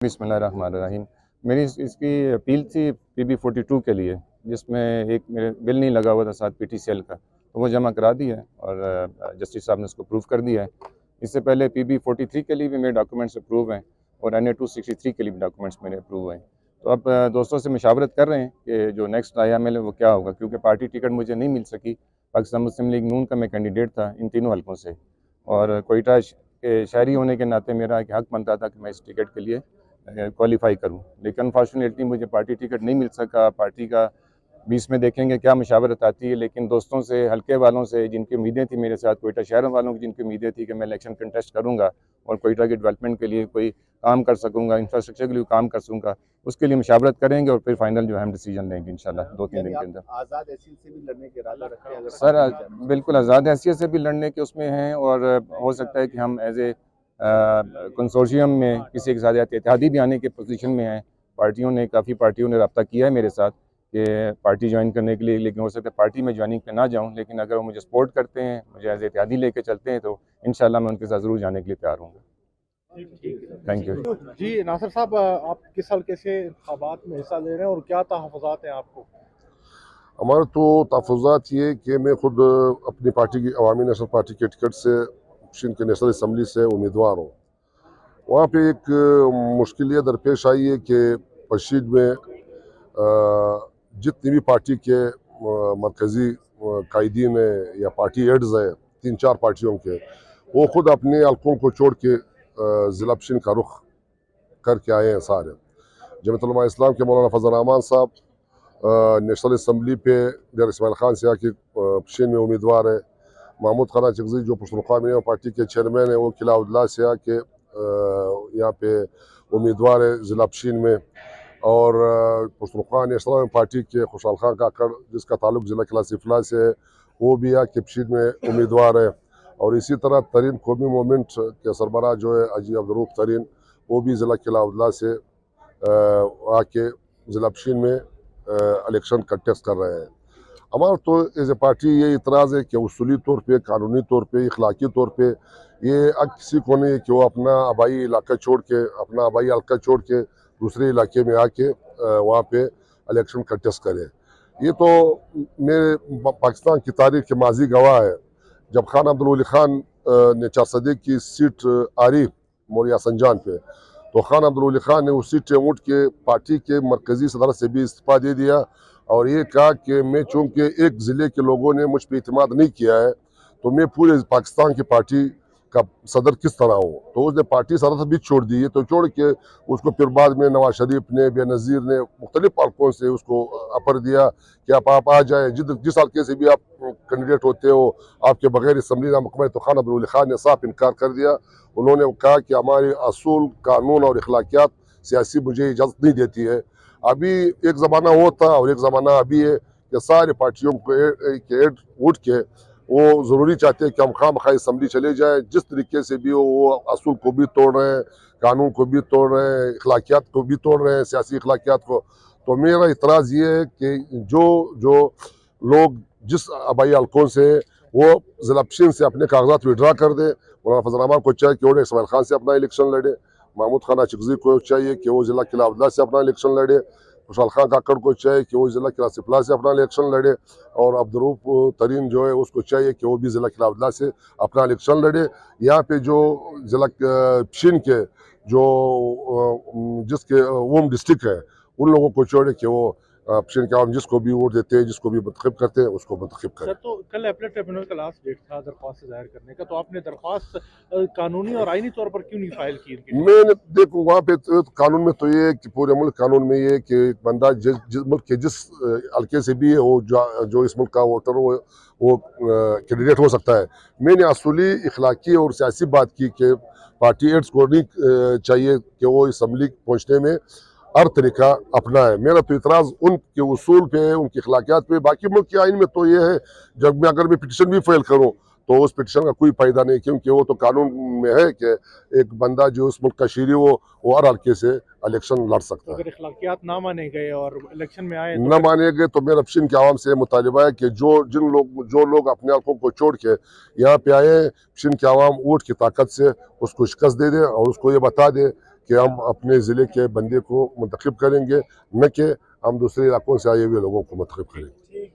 बिस्मिल्लाहिर्रहमानिर्रहीम। मेरी इसकी अपील थी PB42 के लिए, जिसमें एक मेरे बिल नहीं लगा हुआ था साथ PTCL का, तो वो जमा करा दिया है और जस्टिस साहब ने उसको अप्रूव कर दिया है। इससे पहले PB43 के लिए भी मेरे डॉक्यूमेंट्स अप्रूव हैं और NA263 के लिए भी डॉक्यूमेंट्स मेरे अप्रूव हैं। तो अब दोस्तों से मशावरत कर रहे हैं कि जो नेक्स्ट IML है वो क्या होगा, क्योंकि पार्टी टिकट मुझे नहीं मिल सकी। पाकिस्तान मुस्लिम लीग नून का मैं कैंडिडेट था इन तीनों हलकों से, और कोयटा के शहरी होने के नाते मेरा एक हक बनता था कि मैं इस टिकट के लिए क्वालिफाई करूं, लेकिन अनफॉर्चुनेटली मुझे पार्टी टिकट नहीं मिल सका। पार्टी का 20 में देखेंगे क्या मशावरत आती है, लेकिन दोस्तों से, हल्के वालों से जिनकी उम्मीदें थी मेरे साथ, कोयटा शहर वालों की जिनकी उम्मीदें थी कि मैं इलेक्शन कंटेस्ट करूंगा और कोयटा के डेवलपमेंट के लिए कोई काम कर सकूंगा, इंफ्रास्ट्रक्चर के लिए काम कर सकूंगा, उसके लिए मशावरत करेंगे और फिर फाइनल जो है हम डिसीजन लेंगे इंशाल्लाह 2-3 दिन के अंदर। आज़ाद हैसियत से भी लड़ने के इरादा रखते हैं? सर बिल्कुल आज़ाद हैसियत से भी लड़ने के उसमें हैं, और हो सकता है कि हम एज ए कंसोर्शियम में किसी के साथ इत्तेहादी भी आने के पोजीशन में हैं। काफ़ी पार्टियों ने रब्ता किया है मेरे साथ कि पार्टी ज्वाइन करने के लिए, लेकिन हो सकता है पार्टी में ज्वाइनिंग पे ना जाऊं, लेकिन अगर वो मुझे सपोर्ट करते हैं, मुझे एज इत्तेहादी लेके चलते हैं, तो इंशाल्लाह मैं उनके साथ ज़रूर जाने के लिए तैयार हूँ। Thank you. जी नासिर साहब, आप किस हल्के से इंतखाबात में हिस्सा ले रहे हैं और क्या तहफ़्फ़ुज़ात हैं आपको? हमारे तो तहफ़्फ़ुज़ात ये कि मैं खुद अपनी पार्टी की अवामी नेशनल पार्टी के टिकट से सिंध के नेशनल असम्बली से उम्मीदवार हूँ। वहाँ पे एक मुश्किल ये दरपेश आई है कि पशीद में जितनी भी पार्टी के मरकज़ी कायदीन है या पार्टी एड्स है 3-4 पार्टियों के, वो खुद अपने हल्कों को छोड़ के ज़िला पशीन का रुख करके आए हैं सारे। जमीयत उलमा इस्लाम के मौलाना फजल रहमान साहब नेशनल असम्बली पे डेर इस्माइल खान से आके पशीन में उम्मीदवार है। महमूद खाना चगजी जो पश्तूनख्वा मीडिया पार्टी के चेयरमैन है, वो किला अब्दुल्ला से आके यहाँ पे उम्मीदवार है ज़िला पशीन में। और पश्तूनख्वा नेशनल पार्टी के खुशहाल खान काकड़ जिसका ताल्लुक ज़िला किला सिफला से है, वो भी आके पशीन में उम्मीदवार है। और इसी तरह तरीन कौमी मूवमेंट के सरबराह जो है अजी अब्दुर्रऊफ तरीन, वो भी ज़िला किला अब्दुल्ला से आके ज़िला पशीन में इलेक्शन कंटेस्ट कर रहे हैं। हमारा तो एज ए पार्टी ये इतराज़ है कि उसूली तौर पे, कानूनी तौर पे, इखलाकी तौर पे ये किसी को नहीं है कि वो अपना आबाई इलाका छोड़ के, अपना आबाई हल्का छोड़ के दूसरे इलाके में आके वहाँ पे इलेक्शन कंटेस्ट करे। ये तो मेरे पाकिस्तान की तारीख के माजी गवाह है। जब खान अब्दुल वली खान ने 4 सदे की सीट आरी मोरिया संजान पे, तो खान अब्दुल वली खान ने उस सीट से उठ के पार्टी के मरकज़ी सदर से भी इस्तीफा दे दिया और ये कहा कि मैं चूँकि एक ज़िले के लोगों ने मुझ पर इत्मीनान नहीं किया है, तो मैं पूरे पाकिस्तान की पार्टी का सदर किस तरह हूँ। तो उसने पार्टी सदर भी छोड़ दी है। तो छोड़ के उसको फिर बाद में नवाज शरीफ ने, बेनज़ीर ने मुख्तलिफ हल्कों से उसको अपर दिया कि आप आ जाए, जिस हल्के से भी आप कैंडिडेट होते हो, आपके बगैर असम्बली ना मुकम्मल। तो खान अब्दुल वली खान ने साफ इनकार कर दिया। उन्होंने कहा कि हमारे असूल, कानून और अखलाकियात सियासी मुझे इजाज़त नहीं देती है। अभी एक ज़माना वो था और एक ज़माना अभी है कि सारे पार्टियों के उठ के वो ज़रूरी चाहते हैं कि हम खामखा असम्बली चले जाए। जिस तरीके से भी वो असूल को भी तोड़ रहे हैं, कानून को भी तोड़ रहे हैं, अखलाकियात को भी तोड़ रहे हैं, सियासी अखलाकियात को। तो मेरा इतराज़ ये है कि जो लोग जिस आबाई हल्कों से वो ज़िला पशीन से अपने कागजात विड्रा कर दें। मौलाना फजल रहमान को चाहिए कि वो इस्माइल खान से अपना इलेक्शन लड़े। महमूद खाना चिकजी को चाहिए कि वो ज़िला किला अब्दुल्ला से अपना इलेक्शन लड़े। खुशहाल खान काकड़ को चाहिए कि वो ज़िला किला सिफला से अपना इलेक्शन लड़े। और अब्दुर्रऊफ तरीन जो है उसको चाहिए कि वो भी ज़िला किला अब्दुल्ला से अपना इलेक्शन लड़े। यहाँ पे जो ज़िला पशीन के जो जिसके वोम डिस्ट्रिक्ट है, उन लोगों को छोड़े कि वो पशीन के आवाम जिसको भी वोट देते हैं, जिसको भी मुंतखब करते हैं, उसको मुंतखब करें। सर, तो कल अपीलेट ट्रिब्यूनल का लास्ट डेट था दरख्वास्त दायर करने का, तो आपने दरख्वास्त कानूनी और आईनी तौर पर क्यों नहीं फाइल की? मैंने देखो वहाँ पे तो कानून में तो ये है कि पूरे मुल्क कानून में ये है कि एक बंदा जिस मुल्क के जिस हल्के से भी है, वो जो इस मुल्क का वोटर वो कैंडिडेट हो सकता है। मैंने असूली, इखलाकी और सियासी बात की कि पार्टी एड्स को नहीं चाहिए कि वो असम्बली पहुँचने में हर तरीका अपना है। मेरा तो इतराज़ उनके उसूल पे है, उनकी अखलाकियात पे। बाकी मुल्क के आइन में तो ये है, जब मैं अगर मैं पिटिशन भी फाइल करूँ तो उस पिटिशन का कोई फ़ायदा नहीं, क्योंकि वो तो कानून में है कि एक बंदा जो उस मुल्क का शहरी वो हर हल्के से इलेक्शन लड़ सकता है। अगर अखलाकियात ना माने गए और इलेक्शन में आए न माने गए तो मेरा पशीन के आवाम से मुतालिबा है कि जो लोग अपने हल्कों को छोड़ के यहाँ पे आए, पशीन के आवाम वोट की ताकत से उसको शिकस्त दे दे और उसको ये बता दे کہ ہم اپنے ضلع کے بندے کو منتخب کریں گے، نہ کہ ہم دوسرے علاقوں سے آئے ہوئے لوگوں کو منتخب کریں گے۔